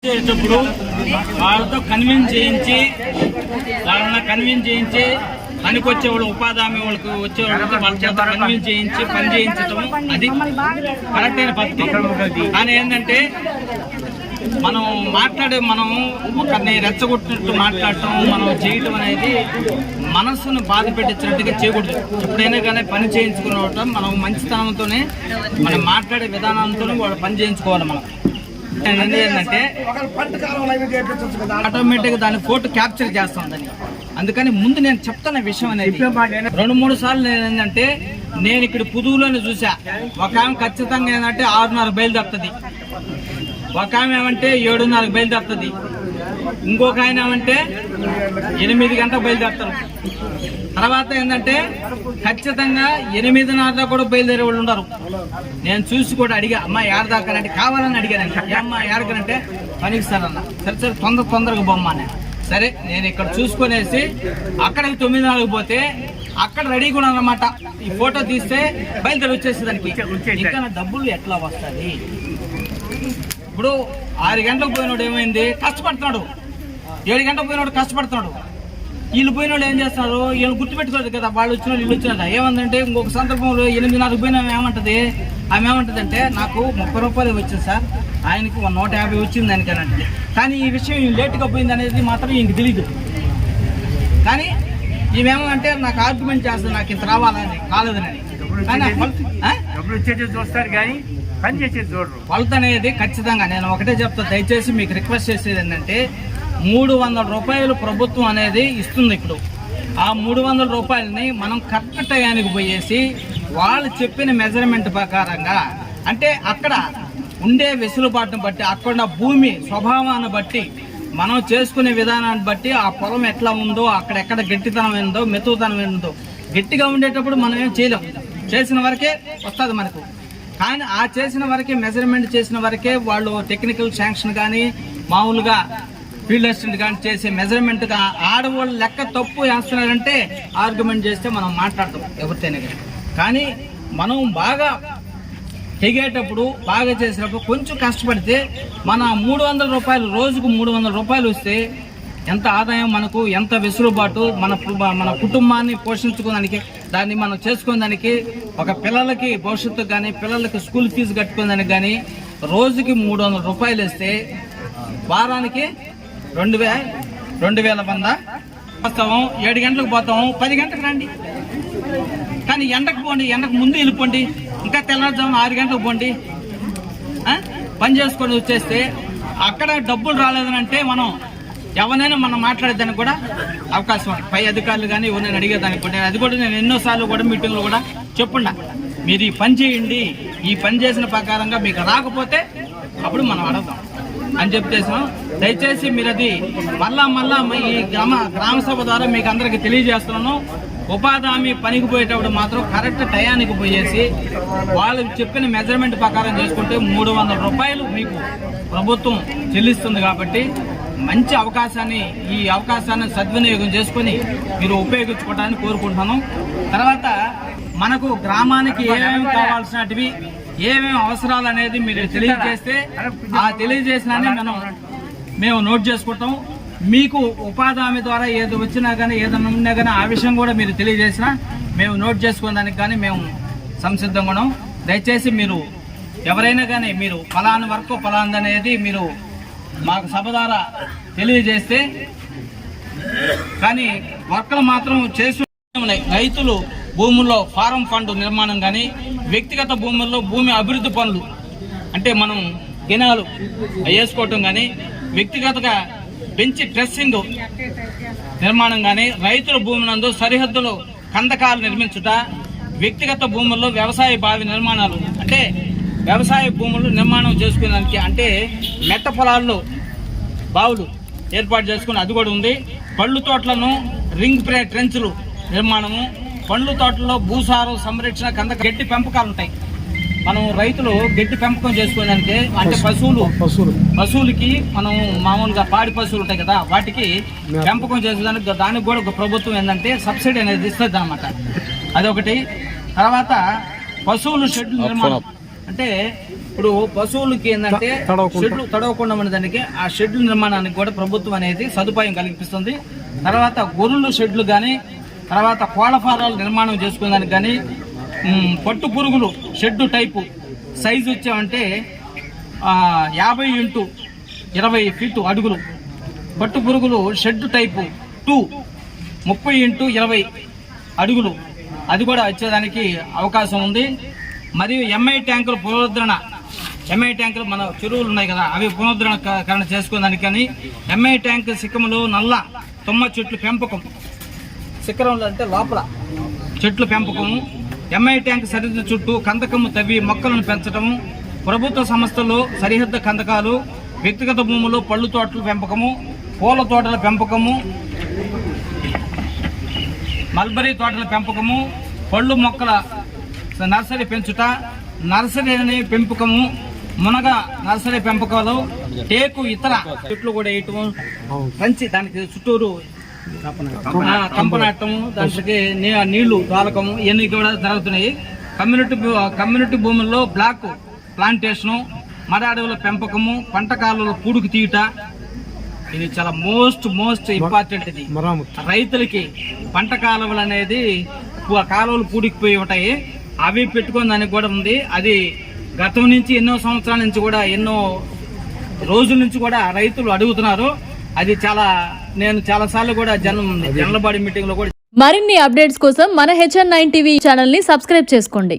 చేసేటప్పుడు వాళ్ళతో కన్విన్స్ చేయించి పనికొచ్చేవాళ్ళు ఉపాధి హామీ వాళ్ళకి వచ్చేవాళ్ళకి వాళ్ళ చేత కన్విన్స్ చేయించి పని చేయించడం అది కరెక్ట్ అయిన పద్ధతి. కానీ ఏంటంటే మనం ఒకరిని రెచ్చగొట్టినట్టు మాట్లాడటం, మనం చేయటం అనేది మనస్సును బాధ పెట్టించినట్టుగా చేయకూడదు. ఎప్పుడైనా కానీ పని చేయించుకునేవటం మనం మంచితనంతోనే మనం మాట్లాడే విధానంతోనే వాళ్ళు పని చేయించుకోవాలి. మనం ఏంటంటే ఆటోమేటిక్గా దాని ఫోటో క్యాప్చర్ చేస్తాం దాన్ని. అందుకని ముందు నేను చెప్తున్న విషయం అనేది 2-3 సార్లు ఏంటంటే నేను ఇక్కడ పుదువులోనే చూసా. ఒక ఆమె ఖచ్చితంగా ఏంటంటే 6:30 బయలుదేరుతుంది, ఒక ఆమె ఏమంటే 7:30 బయలుదేరుతుంది, ఇంకొక ఆయన ఏమంటే 8 గంటలకు బయలుదేరుతారు. తర్వాత ఏంటంటే ఖచ్చితంగా 8:30 కూడా బయలుదేరే వాళ్ళు ఉండరు. నేను చూసి కూడా అడిగా, అమ్మ ఏడదాకానంటే కావాలని అడిగాను. అమ్మ ఏడకనంటే పనికి సారన్న, సరే తొందరగా బొమ్మ. సరే నేను ఇక్కడ చూసుకునేసి అక్కడికి 9:04 పోతే అక్కడ రెడీగా ఉన్నాను అన్నమాట. ఈ ఫోటో తీస్తే బయలుదేరి వచ్చేసి దానికి ఇంకా డబ్బులు ఎట్లా వస్తుంది? ఇప్పుడు 6 గంటలకు పోయినోడు ఏమైంది, కష్టపడుతున్నాడు. 7 గంటలకు పోయినోడు కష్టపడుతున్నాడు. వీళ్ళు పోయినోళ్ళు ఏం చేస్తున్నారు, వీళ్ళు గుర్తుపెట్టుకోలేదు కదా, వాళ్ళు వచ్చిన వీళ్ళు వచ్చినట్టు. ఏమందంటే ఇంకొక సందర్భంలో 8:04 పోయిన ఆమె ఏమంటది అంటే నాకు 30 రూపాయలు వచ్చింది సార్, ఆయనకి 150 వచ్చింది దానికనంటే. కానీ ఈ విషయం లేటుగా పోయింది అనేది మాత్రం ఇంక తెలియదు. కానీ ఈమెమంటే నాకు ఆర్గ్యుమెంట్ చేస్తుంది, నాకు ఇంత రావాలని కాలేదని. చూస్తారు కానీ పని చేసేది చూడరు. కొలత అనేది ఖచ్చితంగా నేను ఒకటే చెప్తా, దయచేసి మీకు రిక్వెస్ట్ చేసేది ఏంటంటే 300 రూపాయలు ప్రభుత్వం అనేది ఇస్తుంది. ఇప్పుడు ఆ 300 రూపాయలని మనం కరెక్ట్ టయానికి పోయేసి వాళ్ళు చెప్పిన మెజర్మెంట్ ప్రకారంగా, అంటే అక్కడ ఉండే వెసులుబాటును బట్టి, అక్కడ భూమి స్వభావాన్ని బట్టి, మనం చేసుకునే విధానాన్ని బట్టి ఆ పొలం ఎట్లా ఉందో, అక్కడెక్కడ గట్టితనం ఏందో మెతుకుతనం ఏందో, గట్టిగా ఉండేటప్పుడు మనం ఏం చేయలేం. చేసిన వరకే వస్తుంది మనకు. కానీ ఆ చేసిన వరకే మెజర్మెంట్ చేసిన వరకే వాళ్ళు టెక్నికల్ శాంక్షన్ కానీ మామూలుగా ఫీల్డ్ అసిస్టెంట్ కానీ చేసే మెజర్మెంట్ ఆడవాళ్ళు లెక్క తప్పు వేస్తున్నారంటే ఆర్గ్యుమెంట్ చేస్తే మనం మాట్లాడతాం ఎవరితోనే. కానీ మనం బాగా తెగేటప్పుడు బాగా చేసినప్పుడు కొంచెం కష్టపడితే మన 300 రూపాయలు రోజుకు 300 రూపాయలు వస్తే ఎంత ఆదాయం మనకు, ఎంత వెసులుబాటు, మన కుటుంబాన్ని పోషించుకోవడానికి, దాన్ని మనం చేసుకునేదానికి, ఒక పిల్లలకి భవిష్యత్తు కానీ పిల్లలకి స్కూల్ ఫీజు కట్టుకునేదానికి కానీ రోజుకి 300 రూపాయలు ఇస్తే వారానికి 2,000 మంది వస్తాము. 7 గంటలకు పోతాము, 10 గంటలకు రండి. కానీ ఎండకు పోండి, ఎండకు ముందు వెళ్ళిపోండి, ఇంకా తెల్లారుజామున 6 గంటలకు పోండి, పని చేసుకొని వచ్చేస్తే అక్కడ డబ్బులు రాలేదని అంటే మనం ఎవరైనా మనం మాట్లాడేదానికి కూడా అవకాశం ఉంది. పై అధికారులు కానీ ఎవరైనా అడిగేదానికి కూడా, అది కూడా నేను ఎన్నోసార్లు కూడా మీటింగ్లో కూడా చెప్పుండా, మీరు ఈ పని చేయండి, ఈ పని చేసిన ప్రకారంగా మీకు రాకపోతే అప్పుడు మనం అడగదాం అని చెప్పేసాం. దయచేసి మీరు అది మళ్ళా ఈ గ్రామ సభ ద్వారా మీకు అందరికి తెలియజేస్తున్నాను. ఉపాధి హామీ పనికి పోయేటప్పుడు మాత్రం కరెక్ట్ టయానికి పోయేసి వాళ్ళు చెప్పిన మెజర్మెంట్ ప్రకారం చేసుకుంటే 300 రూపాయలు మీకు ప్రభుత్వం చెల్లిస్తుంది. కాబట్టి మంచి ఈ అవకాశాన్ని సద్వినియోగం చేసుకుని మీరు ఉపయోగించుకోవడానికి కోరుకుంటున్నాను. తర్వాత మనకు గ్రామానికి ఏమేమి కావాల్సినటివి, ఏమేమి అవసరాలు అనేది మీరు తెలియజేస్తే ఆ తెలియజేసిన మేము నోట్ చేసుకుంటాం. మీకు ఉపాధి హామీ ద్వారా ఏది వచ్చినా కానీ ఏదైనా ఉన్నా కానీ ఆ విషయం కూడా మీరు తెలియజేసినా మేము నోట్ చేసుకోవడానికి కానీ మేము సంసిద్ధంగా ఉన్నాం. దయచేసి మీరు ఎవరైనా కానీ మీరు ఫలాని వరకు ఫలాందనేది మీరు మాకు సభ ద్వారా తెలియజేస్తే, కానీ వర్కలు మాత్రం చేసి రైతులు భూముల్లో ఫారం ఫండ్ నిర్మాణం కానీ, వ్యక్తిగత భూముల్లో భూమి అభివృద్ధి పనులు అంటే మనం గినాలు వేసుకోవటం కానీ, వ్యక్తిగతగా పెంచి డ్రెస్సింగ్ నిర్మాణం కానీ, రైతుల భూమి నందు సరిహద్దులు కందకాలు నిర్మించుట, వ్యక్తిగత భూముల్లో వ్యవసాయ బావి నిర్మాణాలు అంటే వ్యవసాయ భూములు నిర్మాణం చేసుకునేదానికి, అంటే మెట్ట పొలాల్లో బావులు ఏర్పాటు చేసుకుని అది కూడా ఉంది. పళ్ళు తోటలను రింగ్ ట్రెంచ్లు నిర్మాణము, పండ్ల తోటల్లో భూసారం సంరక్షణ గడ్డి పెంపకాలు ఉంటాయి. మనం రైతులు గడ్డి పెంపకం చేసుకోవడానికి, అంటే పశువులకి మనం మామూలుగా పాడి పశువులు ఉంటాయి కదా, వాటికి పెంపకం చేసేదానికి దానికి కూడా ఒక ప్రభుత్వం ఏంటంటే సబ్సిడీ అనేది ఇస్తుంది అన్నమాట. అదొకటి. తర్వాత పశువులు షెడ్లు నిర్మాణం, అంటే ఇప్పుడు పశువులకి ఏంటంటే షెడ్లు తడవకుండా ఉండడానికి ఆ షెడ్ల నిర్మాణానికి కూడా ప్రభుత్వం అనేది సదుపాయం కల్పిస్తుంది. తర్వాత గొర్రెలు షెడ్లు కానీ, తర్వాత కోళ్ల ఫారాలు నిర్మాణం చేసుకునేదానికి కానీ, పట్టు పురుగులు షెడ్డు టైపు సైజు వచ్చామంటే 50 × 20 ఫీటు అడుగులు, పట్టు పురుగులు షెడ్ టైపు 2 30 × 20 అడుగులు, అది కూడా వచ్చేదానికి అవకాశం ఉంది. మరియు ఎంఐ ట్యాంకులు పునరుద్ధరణ, ఎంఐ ట్యాంకులు మన చెరువులు ఉన్నాయి కదా, అవి పునరుద్ధరణ చేసుకోవడానికి కానీ, ఎంఐ ట్యాంకు శిఖములు నల్ల తుమ్మ చెట్లు పెంపకం, శిఖరంలో అంటే లోపల చెట్లు పెంపకము, ఎంఐ ట్యాంక్ సరిహద్దు చుట్టూ కందకము తవ్వి మొక్కలను పెంచడము, ప్రభుత్వ సంస్థలు సరిహద్దు కందకాలు, వ్యక్తిగత భూములు పళ్ళు తోటల పెంపకము, పూల తోటల పెంపకము, మల్బరీ తోటల పెంపకము, పళ్ళు మొక్కల నర్సరీ పెంచుట, నర్సరీ పెంపకము, మునగ నర్సరీ పెంపకాలు, టేకు ఇతర చెట్లు కూడా వేయటము, మంచి దానికి చుట్టూరు కంపనాటము, దానికి నీళ్లు తోలకము, ఇవన్నీ కూడా జరుగుతున్నాయి. కమ్యూనిటీ భూముల్లో బ్లాక్ ప్లాంటేషను, మర అడవుల పెంపకము, పంట కాలువల పూడుకు తీయుట, ఇది చాలా మోస్ట్ ఇంపార్టెంట్. ఇది రైతులకి పంట కాలువలు అనేది కాలువలు పూడికిపోయి ఉంటాయి, అవి పెట్టుకుని దానికి కూడా ఉంది. అది గతం నుంచి ఎన్నో సంవత్సరాల నుంచి కూడా, ఎన్నో రోజుల నుంచి కూడా రైతులు అడుగుతున్నారు. అది నేను చాలా సార్లు కూడా జనరల్ మీటింగ్ లో కూడా. మరిన్ని అప్డేట్స్ కోసం మన HN9 టీవీ ఛానల్ ని సబ్స్క్రైబ్ చేసుకోండి.